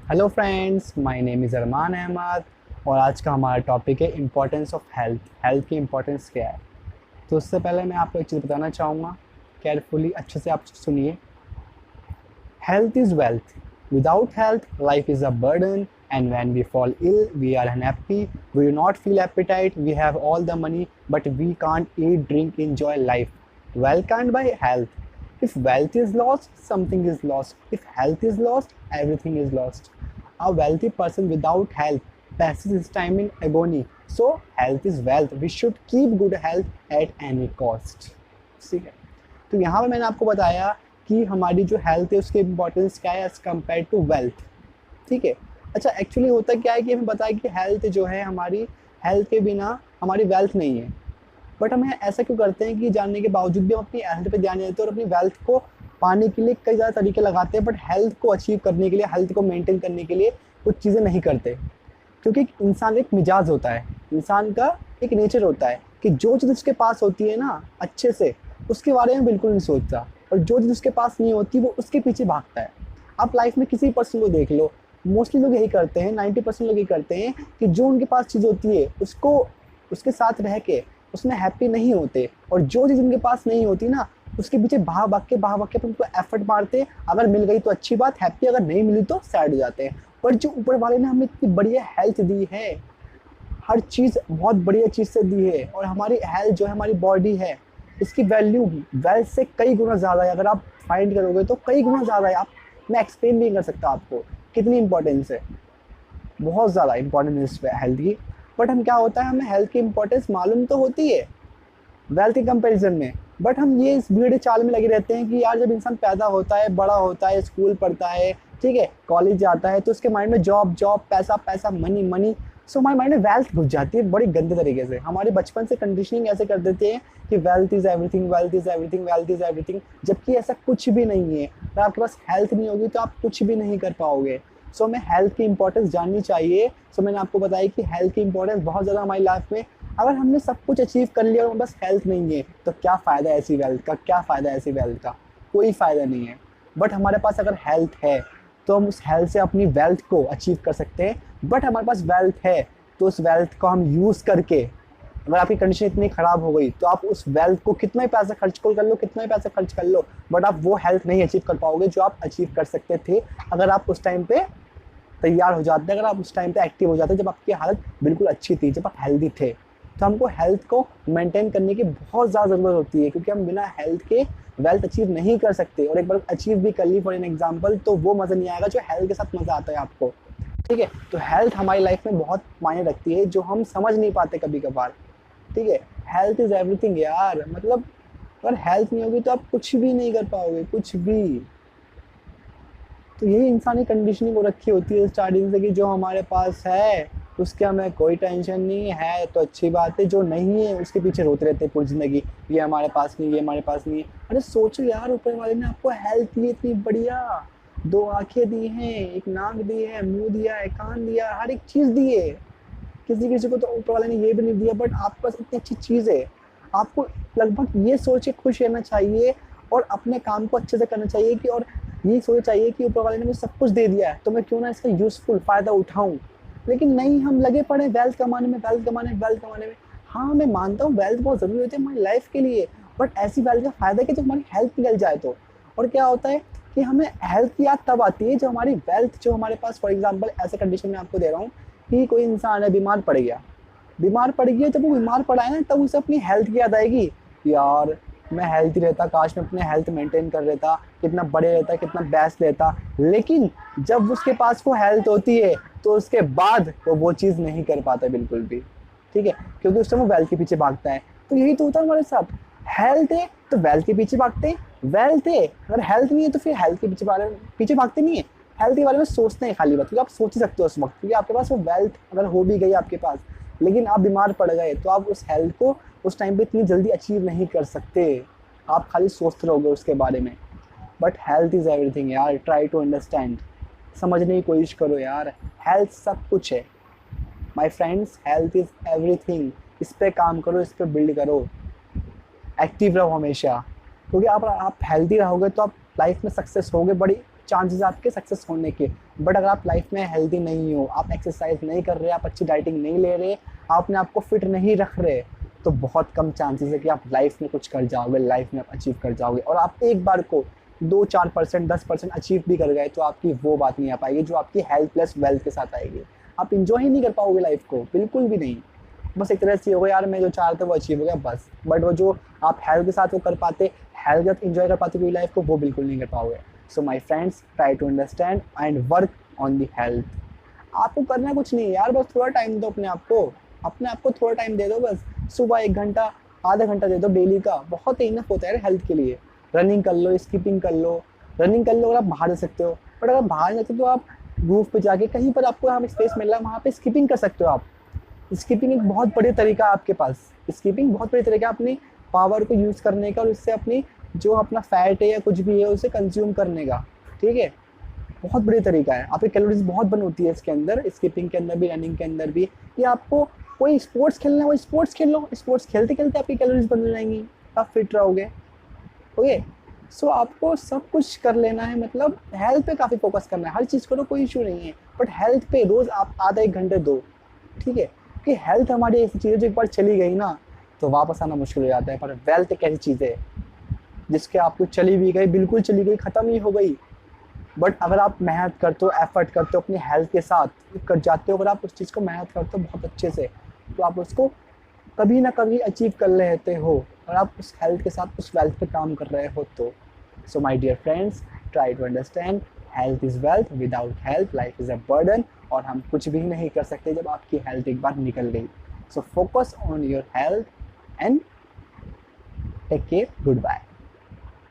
Hello friends, my name is Arman Ahmed और आज का हमारा टॉपिक है इम्पोर्टेंस ऑफ हेल्थ। हेल्थ की इम्पोर्टेंस क्या है। तो उससे पहले मैं आपको एक चीज़ बताना चाहूँगा, केयरफुली अच्छे से आप सुनिए। Health is wealth, without health life is a burden and when we fall ill we are unhappy, we do not feel appetite, we have all the money but we can't eat, drink, enjoy life. Well can't buy health. If wealth is lost, something is lost. If health is lost, everything is lost. A wealthy person without health passes his time in agony. So health is wealth. We should keep good health at any cost. ठीक है, तो यहाँ पे मैंने आपको बताया कि हमारी जो हेल्थ है उसकी इंपॉर्टेंस क्या है एज कम्पेयर टू वेल्थ। ठीक है, अच्छा एक्चुअली होता क्या है कि हमें पता है कि हेल्थ जो है हमारी, हेल्थ के बिना हमारी वेल्थ नहीं है। बट हम ऐसा क्यों करते हैं कि जानने के बावजूद भी हम अपनी हेल्थ पे ध्यान नहीं देते और अपनी वेल्थ को पाने के लिए कई ज़्यादा तरीके लगाते हैं, बट हेल्थ को अचीव करने के लिए, हेल्थ को मेंटेन करने के लिए कुछ चीज़ें नहीं करते। क्योंकि इंसान एक मिजाज होता है, इंसान का एक नेचर होता है कि जो चीज़ उसके पास होती है ना अच्छे से, उसके बारे में बिल्कुल नहीं सोचता, और जो चीज़ उसके पास नहीं होती वो उसके पीछे भागता है। आप लाइफ में किसी पर्सन को देख लो, मोस्टली लोग यही करते हैं, 90% लोग यही करते हैं कि जो उनके पास चीज़ होती है उसको, उसके साथ रह के उसमें हैप्पी नहीं होते, और जो चीज़ उनके पास नहीं होती ना उसके पीछे भाग भाग के उनको एफर्ट मारते। अगर मिल गई तो अच्छी बात, हैप्पी, अगर नहीं मिली तो सैड हो जाते हैं। पर जो ऊपर वाले ने हमें इतनी बढ़िया हेल्थ दी है, हर चीज़ बहुत बढ़िया चीज़ से दी है, और हमारी हेल्थ जो है, हमारी बॉडी है, इसकी वैल्यू वेल्थ से कई गुना ज़्यादा है। अगर आप फाइंड करोगे तो कई गुना ज़्यादा है। आप, मैं एक्सप्लेन नहीं कर सकता आपको कितनी इंपॉर्टेंस है, बहुत ज़्यादा इंपॉर्टेंस है हेल्थ की। बट हम क्या होता है, हमें हेल्थ की इंपॉर्टेंस मालूम तो होती है वेल्थ के कंपैरिजन में, बट हम ये इस भीड़ चाल में लगे रहते हैं कि यार जब इंसान पैदा होता है, बड़ा होता है, स्कूल पढ़ता है, ठीक है, कॉलेज जाता है, तो उसके माइंड में जॉब जॉब, पैसा पैसा, मनी मनी। सो हमारे माइंड में वेल्थ घुस जाती है बड़ी गंदे तरीके से। हमारे बचपन से कंडीशनिंग ऐसे कर देते हैं कि wealth is everything, wealth is everything, wealth is everything, जबकि ऐसा कुछ भी नहीं है। अगर आपके पास हेल्थ नहीं होगी तो आप कुछ भी नहीं कर पाओगे। सो हमें हेल्थ की इंपॉर्टेंस जाननी चाहिए। सो मैंने आपको बताया कि हेल्थ की इंपॉर्टेंस बहुत ज़्यादा हमारी लाइफ में। अगर हमने सब कुछ अचीव कर लिया और बस हेल्थ नहीं है तो क्या फ़ायदा ऐसी वेल्थ का, क्या फ़ायदा ऐसी वेल्थ का, कोई फ़ायदा नहीं है। बट हमारे पास अगर हेल्थ है तो हम उस हेल्थ से अपनी वेल्थ को अचीव कर सकते हैं। बट हमारे पास वेल्थ है तो उस वेल्थ को हम यूज़ करके, अगर आपकी कंडीशन इतनी ख़राब हो गई तो आप उस वेल्थ को कितना ही पैसा खर्च कर लो, कितना ही पैसा खर्च कर लो, बट आप वो हेल्थ नहीं अचीव कर पाओगे जो आप अचीव कर सकते थे अगर आप उस टाइम पे तैयार हो जाते, अगर आप उस टाइम पे एक्टिव हो जाते, जब आपकी हालत बिल्कुल अच्छी थी, जब आप हेल्दी थे। तो हमको हेल्थ को मेंटेन करने की बहुत ज़्यादा ज़रूरत होती है, क्योंकि हम बिना हेल्थ के वेल्थ अचीव नहीं कर सकते। और एक बार अचीव भी कर ली फॉर एन एग्जाम्पल, तो वो मज़ा नहीं आएगा जो हेल्थ के साथ मज़ा आता है आपको। ठीक है, तो हेल्थ हमारी लाइफ में बहुत मायने रखती है, जो हम समझ नहीं पाते कभी कभार। ठीक है, हेल्थ इज़ एवरीथिंग यार, मतलब अगर हेल्थ नहीं होगी तो आप कुछ भी नहीं कर पाओगे, कुछ भी। तो यही इंसानी कंडीशनिंग हो रखी होती है स्टार्टिंग से कि जो हमारे पास है उसके हमें कोई टेंशन नहीं है, तो अच्छी बात है। जो नहीं है उसके पीछे रोते रहते हैं पूरी ज़िंदगी, ये हमारे पास नहीं, ये हमारे पास नहीं है। अरे सोचो यार, ऊपर वाले ने आपको हेल्थ दी इतनी बढ़िया, दो आंखें दी हैं, एक नाक दी है, मुंह दिया है, कान दिया, हर एक चीज़ दी है। किसी किसी को तो ऊपर वाले ने ये भी नहीं दिया, बट आपके पास इतनी अच्छी चीज़ है। आपको लगभग ये सोच के खुश रहना चाहिए और अपने काम को अच्छे से करना चाहिए कि, और ये सोचना चाहिए कि ऊपर वाले ने मुझे सब कुछ दे दिया है तो मैं क्यों ना इसका यूज़फुल फ़ायदा उठाऊँ। लेकिन नहीं, हम लगे पड़े वेल्थ कमाने में, वेल्थ कमाने में, वेल्थ कमाने में। हाँ, मैं मानता हूँ वेल्थ बहुत ज़रूरी होती है हमारी लाइफ के लिए, बट ऐसी वेल्थ का फ़ायदा कि जब हमारी हेल्थ निकल जाए तो। और क्या होता है कि हमें हेल्थ की याद तब आती है जब हमारी वेल्थ, जो हमारे पास, फॉर एग्जाम्पल ऐसे कंडीशन में आपको दे रहा हूँ कि कोई इंसान है, बीमार पड़ गया, बीमार पड़ गया, जब वो बीमार पड़ा है ना तब उसे अपनी हेल्थ की याद आएगी। यार मैं हेल्थी रहता, काश मैं अपने हेल्थ मेंटेन कर लेता, कितना बड़े रहता, कितना बेस्ट रहता। लेकिन जब उसके पास वो हेल्थ होती है तो उसके बाद वो चीज़ नहीं कर पाता बिल्कुल भी। ठीक है, क्योंकि उस टाइम वो वेल्थ के पीछे भागता है। तो यही तो होता है हमारे साथ, हेल्थ है तो वेल्थ के पीछे भागते हैं, वेल्थ है अगर हेल्थ नहीं है तो फिर हेल्थ के पीछे भागते नहीं है। हेल्थ के बारे में सोचते हैं खाली बात, क्योंकि आप सोच ही सकते हो उस वक्त, क्योंकि आपके पास वो वेल्थ अगर हो भी गई आपके पास, लेकिन आप बीमार पड़ गए तो आप उस हेल्थ को उस टाइम पे इतनी जल्दी अचीव नहीं कर सकते। आप खाली सोचते रहोगे उसके बारे में। बट हेल्थ इज़ एवरीथिंग यार, ट्राई टू अंडरस्टैंड, समझने की कोशिश करो यार। हेल्थ सब कुछ है my friends, health is everything. इस पे काम करो, इस पे बिल्ड करो, एक्टिव रहो हमेशा, क्योंकि आप हेल्दी रहोगे तो आप लाइफ में सक्सेस होगे बड़ी चांसेस आपके सक्सेस होने के। बट अगर आप लाइफ में हेल्दी नहीं हो, आप एक्सरसाइज नहीं कर रहे, आप अच्छी डाइटिंग नहीं ले रहे, आप अपने आप को फिट नहीं रख रहे, तो बहुत कम चांसेस है कि आप लाइफ में कुछ कर जाओगे, लाइफ में आप अचीव कर जाओगे। और आप एक बार को 2-4%, 10% अचीव भी कर गए तो आपकी वो बात नहीं आ पाएगी जो आपकी हेल्थ प्लस वेल्थ के साथ आएगी। आप इंजॉय ही नहीं कर पाओगे लाइफ को, बिल्कुल भी नहीं। बस एक तरह से होगा यार मैं जो चाह रहा था वो अचीव हो गया बस। बट वो जो आप हेल्थ के साथ वो कर पाते, हेल्थ के साथ इंजॉय कर पाते पूरी लाइफ को, वो बिल्कुल नहीं कर पाओगे। So my friends, try to understand and work on the health. आपको करना कुछ नहीं यार, बस थोड़ा टाइम दो अपने आप को थोड़ा टाइम दे दो। बस सुबह 1 घंटा, आधा घंटा दे दो डेली का, बहुत इनफ होता है हेल्थ के लिए। रनिंग कर लो, स्किपिंग कर लो। रनिंग कर लो अगर आप बाहर जा सकते हो, बट अगर बाहर नहीं सकते तो आप रूफ पे जाके कहीं पर आपको यहाँ स्पेस मिल रहा है वहाँ पे स्किपिंग कर सकते हो। आप स्किपिंग एक बहुत बड़ी तरीका है आपके पास। स्किपिंग बहुत बड़ी तरीका है अपनी पावर को यूज़ करने का और उससे अपनी जो अपना फैट है या कुछ भी है उसे कंज्यूम करने का। ठीक है, बहुत बड़ी तरीका है। आपकी कैलोरीज बहुत बर्न होती है इसके अंदर, स्किपिंग के अंदर भी, रनिंग के अंदर भी। ये आपको कोई स्पोर्ट्स खेलना है वो स्पोर्ट्स खेल लो, स्पोर्ट्स खेलते खेलते आपकी कैलोरीज बन जाएंगी, आप फिट रहोगे। ओके, सो आपको सब कुछ कर लेना है, मतलब हेल्थ पे काफ़ी फोकस करना है। हर चीज़ करो, कोई इशू नहीं है, बट हेल्थ पे रोज़ आप आधा 1 घंटे दो। ठीक है, कि हेल्थ हमारी ऐसी चीज़ है जो एक बार चली गई ना तो वापस आना मुश्किल हो जाता है। पर वेल्थ एक ऐसी चीज़ है जिसके आपको चली भी गई, बिल्कुल चली गई, ख़त्म ही हो गई, बट अगर आप मेहनत करते हो, एफर्ट करते हो, अपनी हेल्थ के साथ कर जाते हो, अगर आप उस चीज़ को मेहनत करते हो बहुत अच्छे से, तो आप उसको कभी ना कभी अचीव कर लेते हो। और आप उस हेल्थ के साथ उस वेल्थ पे काम कर रहे हो तो। So my dear friends, try to understand health is wealth, without health life is a burden. और हम कुछ भी नहीं कर सकते जब आपकी हेल्थ एक बार निकल गई। So focus on your health and take care, good bye.